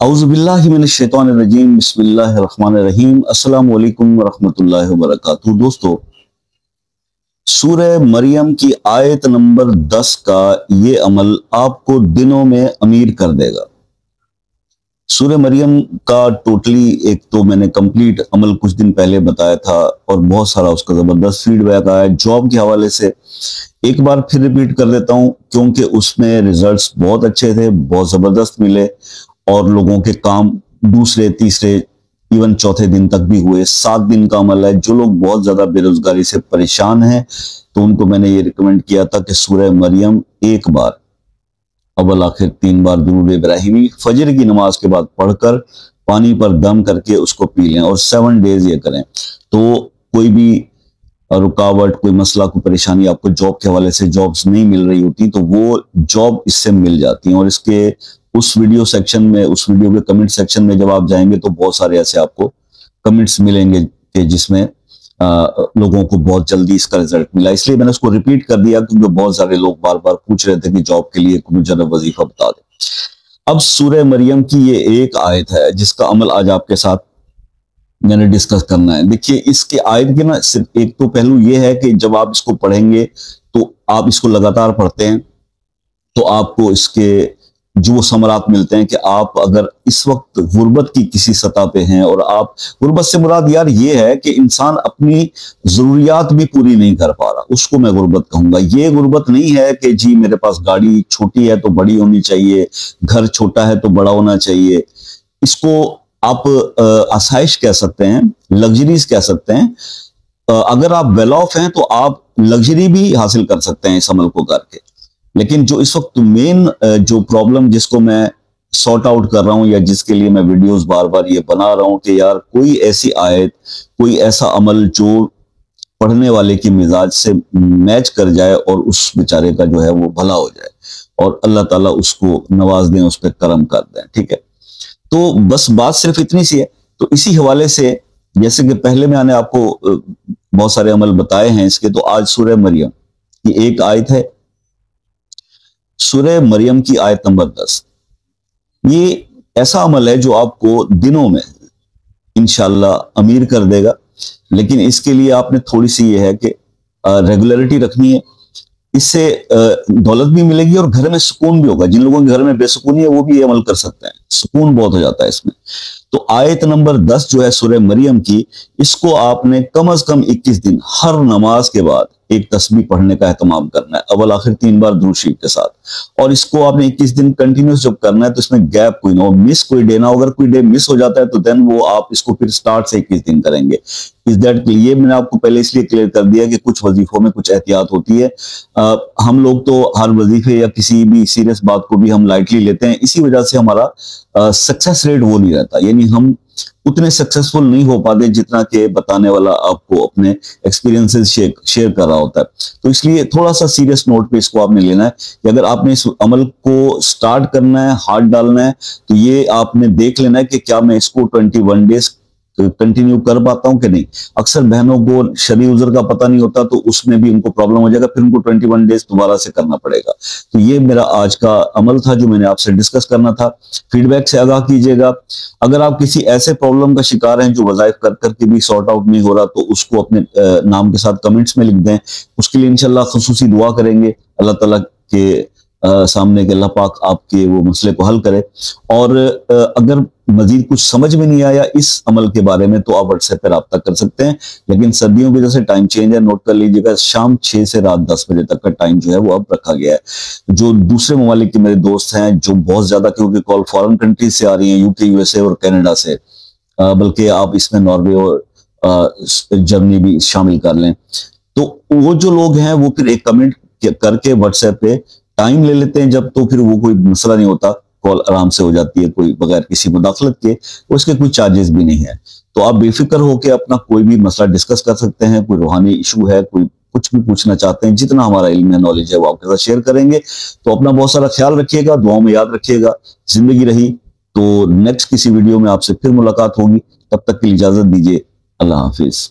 औज़ुबिल्लाहि मिनश्शैतानिर्रजीम बिस्मिल्लाहिर्रहमानिर्रहीम अस्सलामु अलैकुम वरहमतुल्लाहि वबरकातुहू। दोस्तों, सूरह मरियम की आयत नंबर 10 का ये अमल आपको दिनों में अमीर कर देगा। सूरह मरियम का टोटली एक तो मैंने कंप्लीट अमल कुछ दिन पहले बताया था और बहुत सारा उसका जबरदस्त फीडबैक आया जॉब के हवाले से। एक बार फिर रिपीट कर देता हूं क्योंकि उसमें रिजल्ट्स बहुत अच्छे थे, बहुत जबरदस्त मिले और लोगों के काम दूसरे तीसरे इवन चौथे दिन तक भी हुए। 7 दिन का अमल है। जो लोग बहुत ज्यादा बेरोजगारी से परेशान हैं तो उनको मैंने ये रिकमेंड किया था कि सूरह मरियम एक बार अव्वल आखिर 3 बार दुरूद इब्राहिमी फजर की नमाज के बाद पढ़कर पानी पर दम करके उसको पी लें और 7 डेज ये करें। तो कोई भी रुकावट, कोई मसला, कोई परेशानी आपको जॉब के हवाले से जॉब्स नहीं मिल रही होती तो वो जॉब इससे मिल जाती है। और इसके उस वीडियो सेक्शन में, उस वीडियो के कमेंट सेक्शन में जब आप जाएंगे तो बहुत सारे ऐसे आपको कमेंट्स मिलेंगे कि जिसमें लोगों को बहुत जल्दी इसका रिजल्ट मिला। इसलिए मैंने उसको रिपीट कर दिया क्योंकि बहुत सारे लोग बार बार पूछ रहे थे कि जॉब के लिए कोई मुजर्रब वजीफा बता दे। अब सूरह मरियम की ये एक आयत है जिसका अमल आज आपके साथ मैंने डिस्कस करना है। देखिए, इसके आयत के ना सिर्फ एक तो पहलू ये है कि जब आप इसको पढ़ेंगे तो आप इसको लगातार पढ़ते हैं तो आपको इसके जो समरात मिलते हैं कि आप अगर इस वक्त गुर्बत की किसी सतह पे हैं, और आप गुर्बत से मुराद यार ये है कि इंसान अपनी जरूरियात भी पूरी नहीं कर पा रहा, उसको मैं गुर्बत कहूंगा। ये गुर्बत नहीं है कि जी मेरे पास गाड़ी छोटी है तो बड़ी होनी चाहिए, घर छोटा है तो बड़ा होना चाहिए। इसको आप आसाइश कह सकते हैं, लग्जरीज कह सकते हैं। अगर आप वेल ऑफ हैं तो आप लग्जरी भी हासिल कर सकते हैं इस अमल को करके। लेकिन जो इस वक्त मेन जो प्रॉब्लम जिसको मैं सॉर्ट आउट कर रहा हूं या जिसके लिए मैं वीडियोस बार बार ये बना रहा हूं कि यार कोई ऐसी आयत, कोई ऐसा अमल जो पढ़ने वाले की मिजाज से मैच कर जाए और उस बेचारे का जो है वो भला हो जाए और अल्लाह ताला उसको नवाज दें, उस पर करम कर दें। ठीक है, तो बस बात सिर्फ इतनी सी है। तो इसी हवाले से जैसे कि पहले मैंने आपको बहुत सारे अमल बताए हैं इसके, तो आज सूरह मरियम की एक आयत है, सूरह मरियम की आयत नंबर 10। ये ऐसा अमल है जो आपको दिनों में इंशाल्लाह अमीर कर देगा। लेकिन इसके लिए आपने थोड़ी सी ये है कि रेगुलरिटी रखनी है। इससे दौलत भी मिलेगी और घर में सुकून भी होगा। जिन लोगों के घर में बेसुकूनी है वो भी ये अमल कर सकते हैं, सुकून बहुत हो जाता है इसमें। तो आयत नंबर 10 जो है सूरह मरियम की, इसको आपने कम अज कम 21 दिन हर नमाज के बाद एक तस्बीह पढ़ने का एहतमाम करना है, अव्वल आखिर 3 बार दुरूद शरीफ के साथ। और इसको आपने 21 दिन कंटिन्यूस जब करना है तो इसमें गैप कोई ना हो, मिस कोई डे ना हो। अगर कोई डे मिस हो जाता है तो देन वो आप इसको फिर स्टार्ट से 21 दिन करेंगे। इस दैट ये मैंने आपको पहले इसलिए क्लियर कर दिया कि कुछ वजीफों में कुछ एहतियात होती है। हम लोग तो हर वजीफे या किसी भी सीरियस बात को भी हम लाइटली लेते हैं, इसी वजह से हमारा सक्सेस रेट वो नहीं रहता, यानी हम उतने सक्सेसफुल नहीं हो पाते जितना कि बताने वाला आपको अपने एक्सपीरियंसेस शेयर कर रहा होता है। तो इसलिए थोड़ा सा सीरियस नोट पे इसको आपने लेना है कि अगर आपने इस अमल को स्टार्ट करना है, हाथ डालना है, तो ये आपने देख लेना है कि क्या मैं इसको 21 डेज कंटिन्यू कर पाता हूं कि नहीं। अक्सर बहनों को शरीर उजर का पता नहीं होता तो उसमें भी उनको प्रॉब्लम हो जाएगा, फिर उनको 21 डेज दोबारा से करना पड़ेगा। तो ये मेरा आज का अमल था जो मैंने आपसे डिस्कस करना था। फीडबैक से आगाह कीजिएगा। अगर आप किसी ऐसे प्रॉब्लम का शिकार हैं जो वज़ाइफ कर करके भी सॉर्ट आउट नहीं हो रहा तो उसको अपने नाम के साथ कमेंट्स में लिख दें। उसके लिए इंशाल्लाह खुसूसी दुआ करेंगे अल्लाह ताला के सामने के अल्लाह पाक आपके वो मसले को हल करे। और अगर मजीद कुछ समझ में नहीं आया इस अमल के बारे में तो आप व्हाट्सएप पर रब्ता कर सकते हैं। लेकिन सर्दियों की वजह से टाइम चेंज है, नोट कर लीजिएगा। शाम 6 से रात 10 बजे तक का टाइम जो है वो अब रखा गया है। जो दूसरे ममालिक के मेरे दोस्त हैं जो बहुत ज्यादा, क्योंकि कॉल फॉरेन कंट्रीज से आ रही है, यूके, यूएसए और कनाडा से, बल्कि आप इसमें नॉर्वे और जर्मनी भी शामिल कर लें, तो वो जो लोग हैं वो फिर एक कमेंट करके व्हाट्सएप पे टाइम ले लेते हैं जब, तो फिर वो कोई मसला नहीं होता, कॉल आराम से हो जाती है कोई बगैर किसी मुदाखलत के। उसके कोई चार्जेस भी नहीं है। तो आप बेफिक्र होकर अपना कोई भी मसला डिस्कस कर सकते हैं। कोई रूहानी इशू है, कोई कुछ भी पूछना चाहते हैं, जितना हमारा इल्म है, नॉलेज है, वो आपके साथ शेयर करेंगे। तो अपना बहुत सारा ख्याल रखिएगा, दुआओं में याद रखिएगा। जिंदगी रही तो नेक्स्ट किसी वीडियो में आपसे फिर मुलाकात होगी। तब तक के लिए इजाजत दीजिए। अल्लाह हाफिज।